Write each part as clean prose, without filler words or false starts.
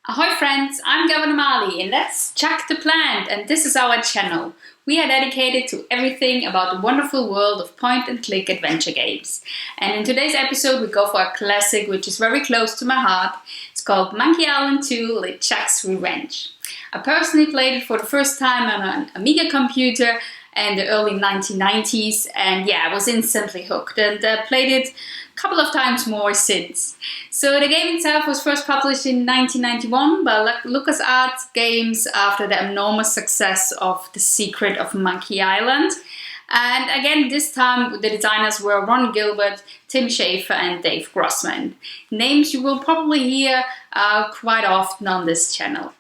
Ahoy friends, I'm Governor Marley and let's chuck the plant, and this is our channel. We are dedicated to everything about the wonderful world of point-and-click adventure games. And in today's episode we go for a classic which is very close to my heart. It's called Monkey Island 2 LeChuck's Revenge. I personally played it for the first time on an Amiga computer in the early 1990s, and yeah, I was instantly hooked and played it a couple of times more since. So the game itself was first published in 1991 by Lucasarts Games after the enormous success of The Secret of Monkey Island. And again, this time the designers were Ron Gilbert, Tim Schafer and Dave Grossman. Names you will probably hear quite often on this channel.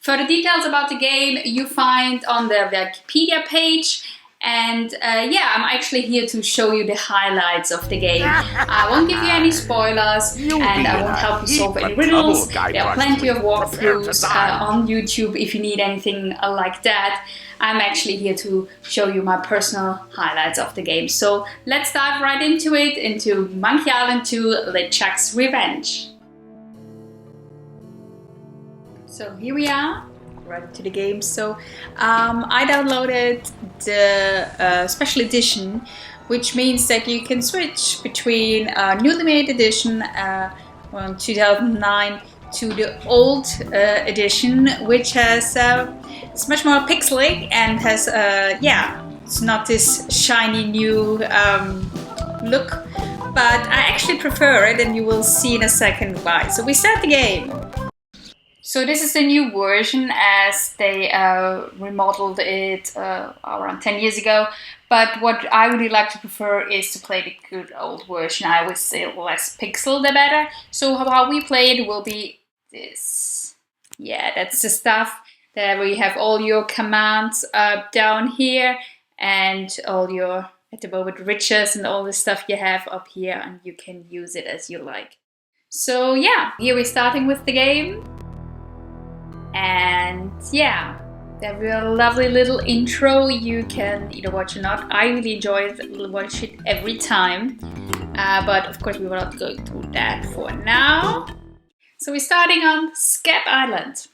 Further details about the game you find on the Wikipedia page. And yeah, I'm actually here to show you the highlights of the game. I won't give you any spoilers and I won't help you solve any riddles. There are plenty of walkthroughs on YouTube if you need anything like that. I'm actually here to show you my personal highlights of the game. So let's dive right into it, into Monkey Island 2 LeChuck's Revenge. So here we are, right into the game. So I downloaded the special edition, which means that you can switch between newly made edition from 2009 to the old edition, which has it's much more pixely and has yeah, it's not this shiny new look, but I actually prefer it, and you will see in a second why. So we start the game. So this is the new version, as they remodeled it around 10 years ago. But what I really like to prefer is to play the good old version. I would say less pixel the better. So how we play it will be this. Yeah, that's the stuff. There we have all your commands down here and all your, at the moment, riches and all the stuff you have up here, and you can use it as you like. So yeah, here we're starting with the game. And yeah, there will a lovely little intro. You can either watch or not. I really enjoy it, watch it every time. But of course we will not go through that for now. So we're starting on Scab Island.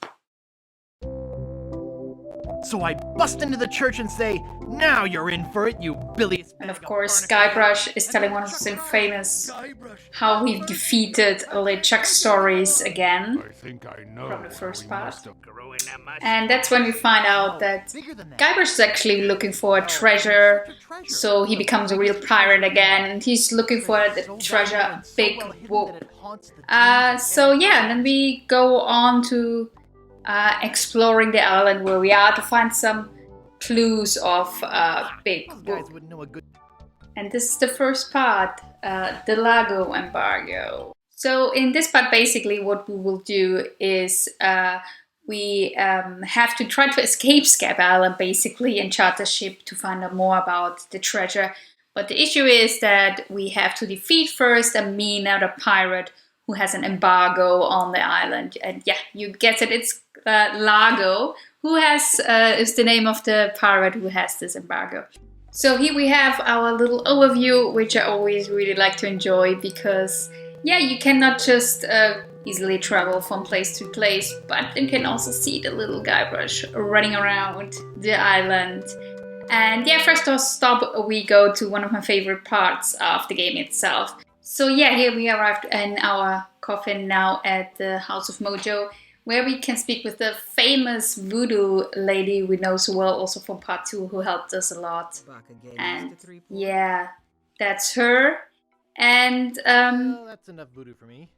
So I bust into the church and say, "Now you're in for it, you bilious." And of course, Guybrush is telling one of his famous how he defeated LeChuck stories again from the first part. And that's when we find out that Guybrush is actually looking for a treasure, so he becomes a real pirate again, and he's looking for the treasure, Big Whoop. So yeah, and then we go on to exploring the island where we are to find some clues of Big Whoop. And this is the first part, the Lago embargo. So in this part, basically what we will do is we have to try to escape Scab Island, basically, and charter a ship to find out more about the treasure. But the issue is that we have to defeat first a mean other pirate who has an embargo on the island. And yeah, you get it, it's Lago, who has is the name of the pirate who has this embargo. So here we have our little overview, which I always really like to enjoy, because yeah, you cannot just easily travel from place to place, but you can also see the little Guybrush running around the island. And yeah, first stop we go to one of my favorite parts of the game itself. So yeah, here we arrived in our coffin now at the House of Mojo, where we can speak with the famous voodoo lady we know so well, also from part 2, who helped us a lot. And yeah, that's her. And that's enough voodoo for me.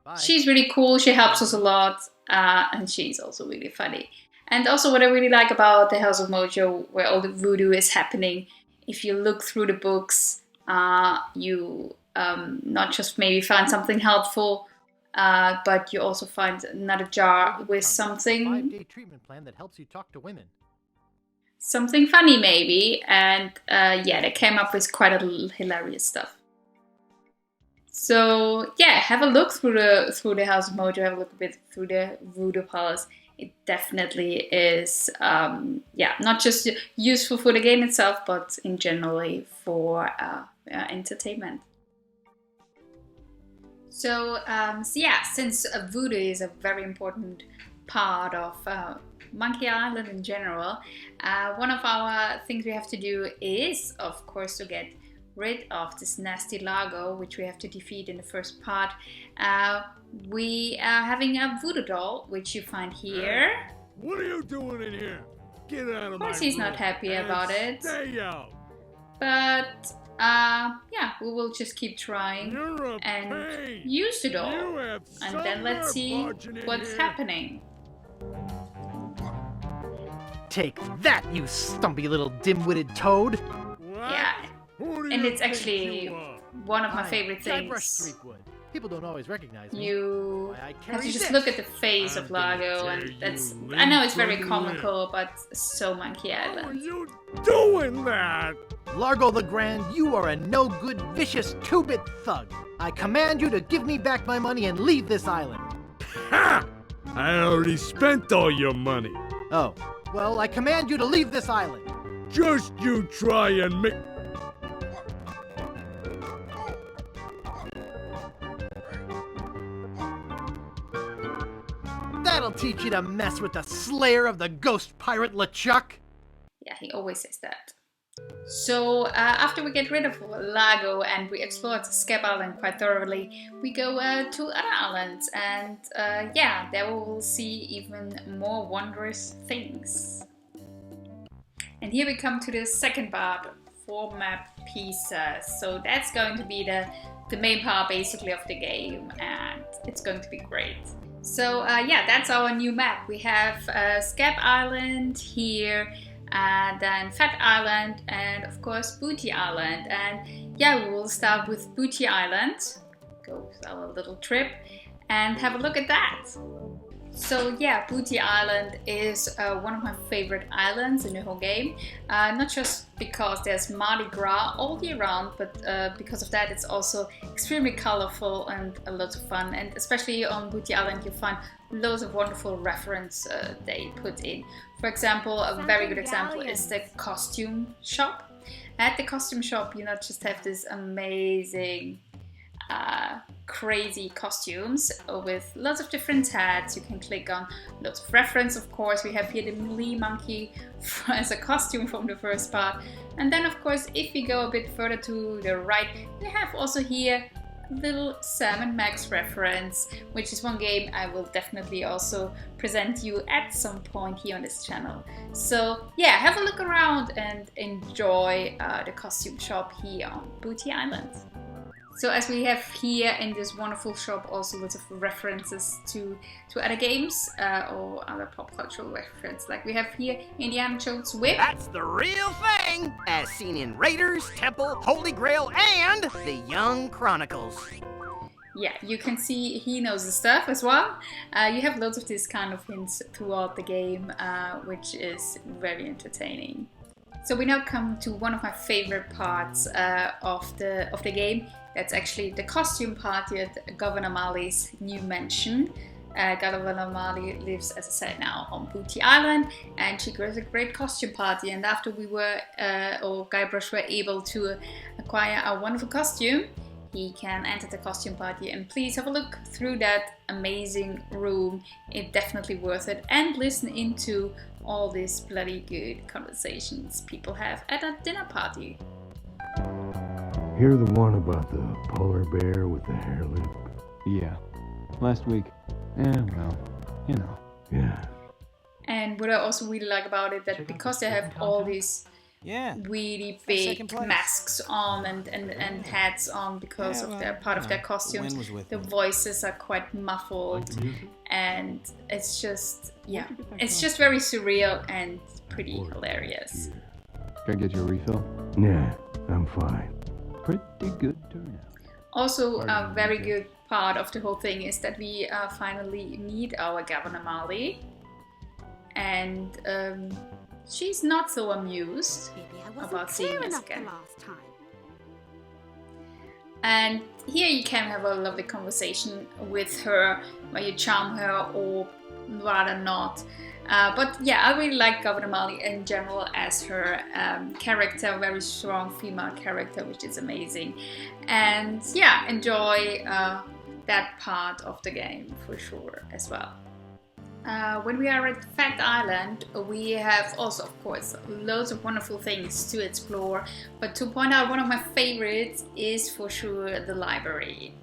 Bye. She's really cool, she helps us a lot, and she's also really funny. And also what I really like about the House of Mojo, where all the voodoo is happening, if you look through the books, you not just maybe find something helpful, but you also find another jar with something 5-day treatment plan that helps you talk to women. Something funny maybe, and yeah, they came up with quite a little hilarious stuff. So yeah, have a look through the House of Mojo, have a look a bit through the Voodoo Palace. It definitely is, yeah, not just useful for the game itself, but in generally for entertainment. So yeah, since voodoo is a very important part of Monkey Island in general, one of our things we have to do is, of course, to get rid of this nasty Largo, which we have to defeat in the first part. We are having a voodoo doll, which you find here. What are you doing in here? Get out of my room. Of course he's not happy about it. Stay out. But yeah, we will just keep trying and use the doll. And then let's see what's happening. Take that, you stumpy little dim-witted toad! Yeah, and it's actually one of my favorite things. People don't always recognize me. You have to just look at the face of Largo, and that's, I know it's very comical, but so Monkey Island. How are you doing that? Largo the Grand, you are a no-good, vicious, two-bit thug. I command you to give me back my money and leave this island. Ha! I already spent all your money. Oh, well, I command you to leave this island. Just you try and make... That'll teach you to mess with the slayer of the ghost pirate LeChuck. Yeah, he always says that. So after we get rid of Largo and we explore the Scab Island quite thoroughly, we go to other islands, and yeah, there we will see even more wondrous things. And here we come to the second part, 4 map pieces. So that's going to be the main part basically of the game, and it's going to be great. So yeah, that's our new map. We have Scab Island here, then Fat Island, and of course Booty Island. And yeah, we will start with Booty Island, go with our little trip, and have a look at that. So yeah, Booty Island is one of my favorite islands in the whole game. Not just because there's Mardi Gras all year round, but because of that it's also extremely colorful and a lot of fun. And especially on Booty Island you find loads of wonderful reference they put in. For example, a very good example is the costume shop. At the costume shop you not just have this amazing crazy costumes with lots of different hats you can click on, lots of reference. Of course, we have here the Lee monkey as a costume from the first part, and then of course if we go a bit further to the right we have also here a little Sam and Max reference, which is one game I will definitely also present you at some point here on this channel. So yeah, have a look around and enjoy the costume shop here on Booty Island. So as we have here in this wonderful shop also lots of references to other games or other pop cultural references. Like we have here Indiana Jones whip. That's the real thing, as seen in Raiders, Temple, Holy Grail, and the Young Chronicles. Yeah, you can see he knows the stuff as well. You have lots of these kind of hints throughout the game, which is very entertaining. So we now come to one of my favorite parts of the game. That's actually the costume party at Governor Marleys' new mansion. Governor Marley lives, as I said, now on Booty Island, and she gives a great costume party. And after we were, or Guybrush were able to acquire a wonderful costume, he can enter the costume party. And please have a look through that amazing room. It's definitely worth it. And listen into all these bloody good conversations people have at a dinner party. Hear the one about the polar bear with the hair lip? Yeah. Last week. Well, you know. Yeah. And what I also really like about it, that because they have all these really big masks on and hats on because of their part of their costumes, the voices are quite muffled, and it's just, yeah, it's just very surreal and pretty hilarious. Can I get you a refill? Nah, I'm fine. Pretty good turnout. Also, a very good part of the whole thing is that we finally meet our Governor Marley, and she's not so amused about seeing us again. And here you can have a lovely conversation with her, where you charm her or rather not. But yeah, I really like Governor Marley in general as her character, very strong female character, which is amazing. And yeah, enjoy that part of the game for sure as well. When we are at Fact Island, we have also, of course, loads of wonderful things to explore. But to point out, one of my favorites is for sure the library.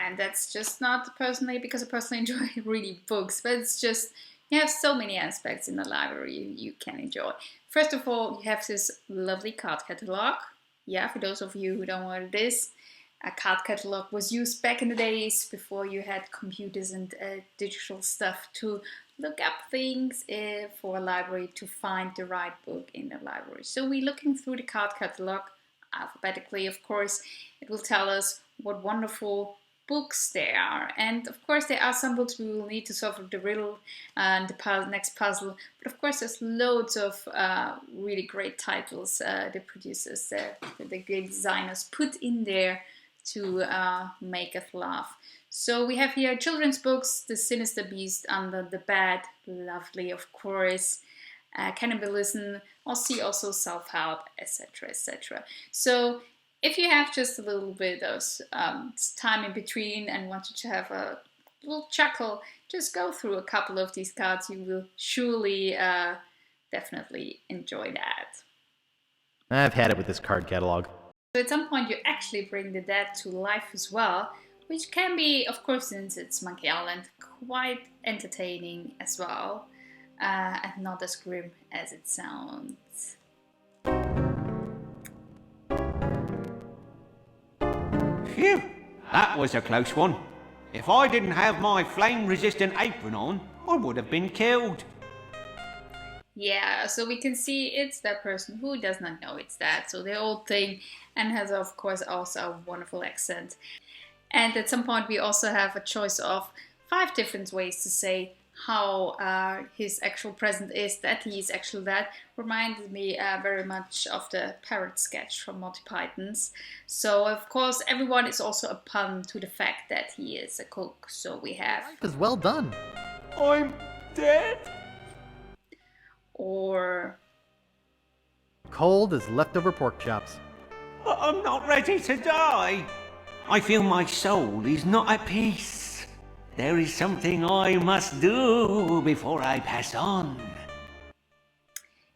And that's just not personally because I personally enjoy reading books, but it's just, you have so many aspects in the library you can enjoy. First of all, you have this lovely card catalog. Yeah, for those of you who don't know what it is, a card catalog was used back in the days before you had computers and digital stuff to look up things for a library to find the right book in the library. So we're looking through the card catalog alphabetically, of course. It will tell us what wonderful books there are, and of course there are some books we will need to solve the riddle and the next puzzle, but of course there's loads of really great titles the producers, the game designers put in there to make us laugh. So we have here children's books, The Sinister Beast Under the Bed, lovely of course, cannibalism, or see also self-help, etc, etc. So if you have just a little bit of time in between and wanted to have a little chuckle, just go through a couple of these cards. You will surely definitely enjoy that. I've had it with this card catalog. So at some point you actually bring the dead to life as well, which can be, of course, since it's Monkey Island, quite entertaining as well, and not as grim as it sounds. Phew, that was a close one. If I didn't have my flame-resistant apron on, I would have been killed. Yeah, so we can see it's that person who does not know it's that. So the old thing, and has of course also a wonderful accent. And at some point we also have a choice of 5 different ways to say how his actual present is, that he is actually that. Reminded me very much of the parrot sketch from Monty Python's. So of course everyone is also a pun to the fact that he is a cook. So we have Life is well done. I'm dead. Or Cold as leftover pork chops. I'm not ready to die. I feel my soul is not at peace. There is something I must do before I pass on.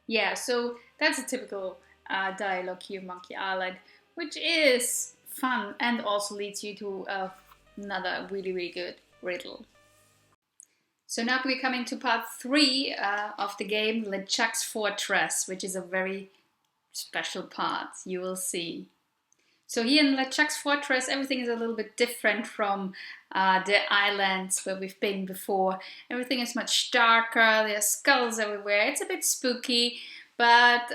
yeah, so that's a typical dialogue here in Monkey Island, which is fun and also leads you to another really, really good riddle. So now we're coming to part 3 of the game, LeChuck's Fortress, which is a very special part, you will see. So here in LeChuck's Fortress, everything is a little bit different from the islands where we've been before. Everything is much darker, there are skulls everywhere, it's a bit spooky, but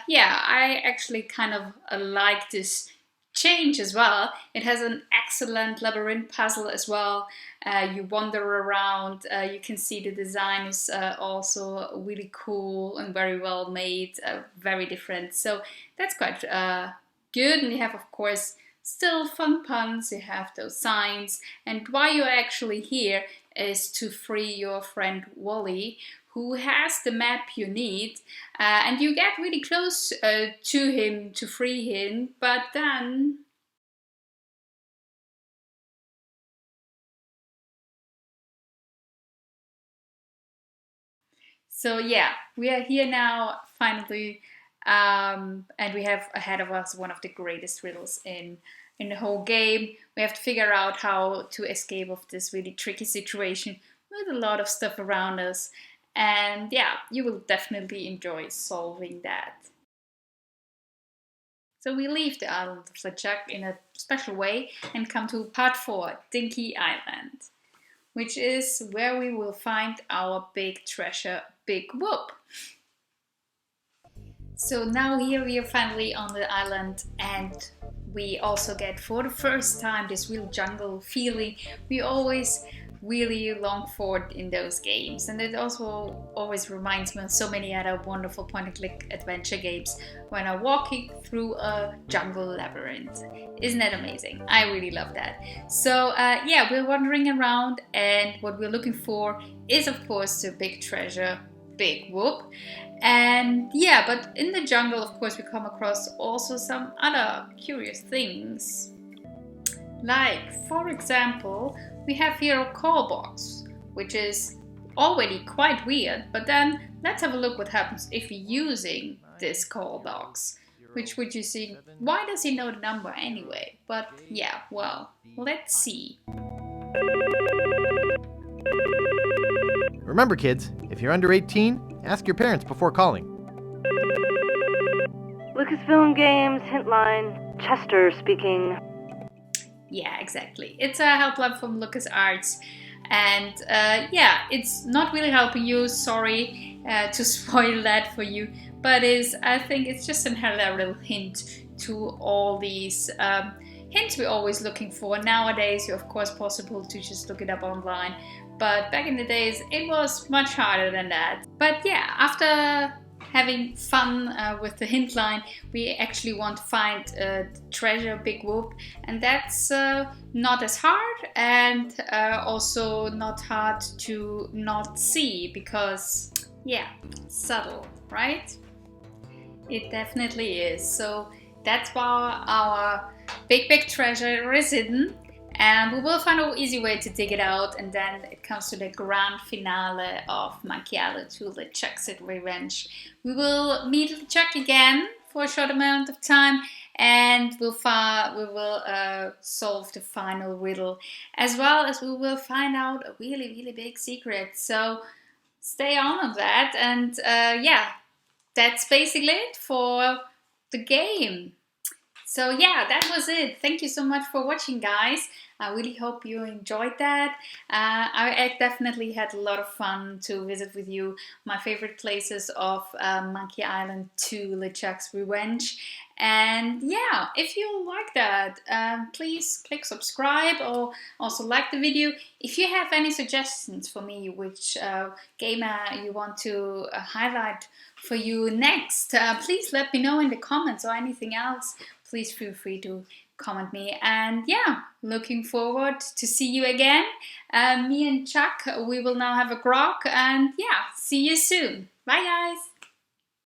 yeah, I actually kind of like this change as well. It has an excellent labyrinth puzzle as well. You wander around, you can see the design is also really cool and very well made, very different. So that's quite good. And you have, of course, still fun puns, you have those signs. And why you're actually here is to free your friend Wally, who has the map you need, and you get really close to him to free him, but then so yeah, we are here now finally, and we have ahead of us one of the greatest riddles in the whole game. We have to figure out how to escape of this really tricky situation with a lot of stuff around us. And yeah, you will definitely enjoy solving that. So we leave the island of LeChuck in a special way and come to part 4, Dinky Island, which is where we will find our big treasure, Big Whoop. So now here we are finally on the island, and we also get for the first time this real jungle feeling we always really long for in those games. And it also always reminds me of so many other wonderful point-and-click adventure games when I'm walking through a jungle labyrinth. Isn't that amazing? I really love that. So yeah, we're wandering around, and what we're looking for is of course the big treasure, Big Whoop. And yeah, but in the jungle of course we come across also some other curious things, Like, for example, we have here a call box, which is already quite weird, but then let's have a look what happens if you're using this call box. Which would you see? Why does he know the number anyway? But yeah, well, let's see. Remember, kids, if you're under 18, ask your parents before calling. Lucasfilm Games, Hintline, Chester speaking. Yeah, exactly. It's a helpline from Lucasarts. And yeah, it's not really helping you, sorry to spoil that for you, but I think it's just a little hint to all these hints we're always looking for. Nowadays, of course, possible to just look it up online, but back in the days, it was much harder than that. But yeah, after having fun with the hint line, we actually want to find treasure, big whoop, and that's not as hard and also not hard to not see because, yeah, subtle, right? It definitely is. So that's where our big treasure is hidden. And we will find an easy way to dig it out, and then it comes to the grand finale of Monkey Island 2 LeChuck's Revenge. We will meet LeChuck again for a short amount of time, and we will solve the final riddle, as well as we will find out a really big secret. So stay on that, and yeah, that's basically it for the game. So yeah, that was it. Thank you so much for watching, guys. I really hope you enjoyed that. I definitely had a lot of fun to visit with you my favorite places of Monkey Island 2 LeChuck's Revenge. And yeah, if you like that, please click subscribe or also like the video. If you have any suggestions for me, which game you want to highlight for you next, please let me know in the comments, or anything else. Please feel free to comment me. And yeah, looking forward to see you again. Me and Chuck, we will now have a grog, and yeah, see you soon. Bye guys.